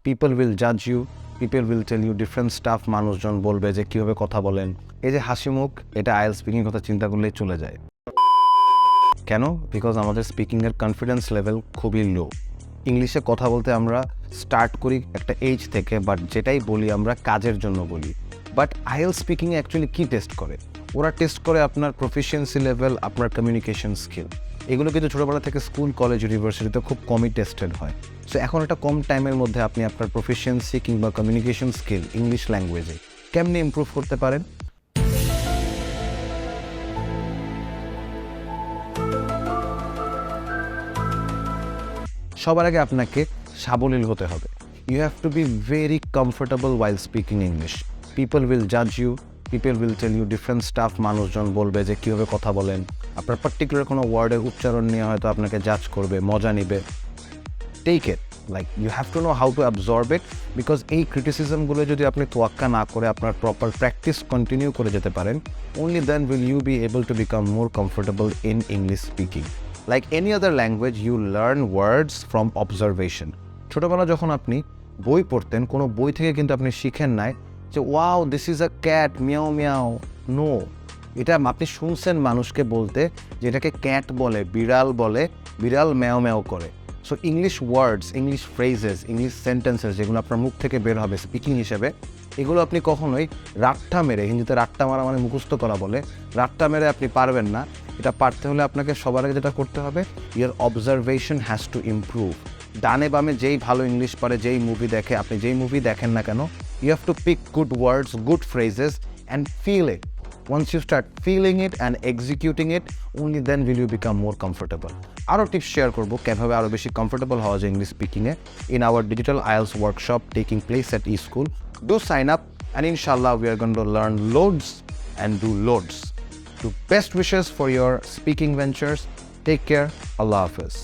People will জাজ you, people will tell you different stuff, মানুষজন বলবে যে কীভাবে কথা বলেন। এই যে হাসি মুখ, এটা আইএলটিএস স্পিকিং কথা চিন্তা করলেই চলে যায়। কেন? বিকজ আমাদের স্পিকিংয়ের কনফিডেন্স লেভেল খুবই লো। ইংলিশে কথা বলতে আমরা স্টার্ট করি একটা এজ থেকে, বাট যেটাই বলি আমরা কাজের জন্য বলি। বাট আইএলটিএস স্পিকিংয়ে অ্যাকচুয়ালি কী টেস্ট করে? ওরা টেস্ট করে আপনার প্রফিসিয়েন্সি লেভেল, আপনার কমিউনিকেশন স্কিল। এগুলো কিন্তু ছোটোবেলা থেকে স্কুল, কলেজ, ইউনিভার্সিটিতে খুব কমই টেস্টেড হয়। সো এখন একটা কম টাইমের মধ্যে আপনি আপনার প্রফিসিয়েন্সি কিংবা কমিউনিকেশন স্কিল ইংলিশ ল্যাঙ্গুয়েজে কেমনি ইমপ্রুভ করতে পারেন? সবার আগে আপনাকে সাবলীল হতে হবে। You have to be very comfortable while speaking English. People will জাজ you, people will tell you different stuff, মানুষজন বলবে যে কীভাবে কথা বলেন। আপনার পার্টিকুলার কোনো ওয়ার্ডের উচ্চারণ নিয়ে হয়তো আপনাকে জাজ করবে, মজা নিবে। Take it, like you have to know how to absorb it, because এই ক্রিটিসিজমগুলো যদি আপনি তোয়াক্কা না করে আপনার প্রপার প্র্যাকটিস কন্টিনিউ করে যেতে পারেন, only then will you be able to become more comfortable in English speaking. Like any other language, you learn words from observation. ছোটোবেলা যখন আপনি বই পড়তেন, কোনো বই থেকে কিন্তু আপনি শিখেন নাই যে wow this is a cat, meow meow. No, এটা আপনি শুনছেন মানুষকে বলতে যে এটাকে ক্যাট বলে, বিড়াল বলে, বিড়াল ম্যাও ম্যাও করে। সো ইংলিশ ওয়ার্ডস, ইংলিশ ফ্রেজেস, ইংলিশ সেন্টেন্সেস যেগুলো আপনার মুখ থেকে বের হবে স্পিকিং হিসেবে, এগুলো আপনি কখনোই রাট্টা মেরে, হিন্দিতে রাট্টা মারা মানে মুখস্থ করা বলে, রাট্টা মেরে আপনি পারবেন না। এটা পারতে হলে আপনাকে সবার আগে যেটা করতে হবে, your observation has to improve. ডানে বামে যেই ভালো ইংলিশ পারে, যেই মুভি দেখে, আপনি যেই মুভি দেখেন না কেন, you have to pick good words, good phrases and feel it. Once you start feeling it and executing it, only then will you become more comfortable. আরও টিপস শেয়ার করবো কীভাবে আরও বেশি কমফোর্টেবল হওয়া যায় English স্পিকিংয়ে in our digital IELTS workshop taking place at eSchool. Do sign up and inshallah we are going to learn loads and do loads. To best wishes for your speaking ventures. Take care. Allah Hafiz.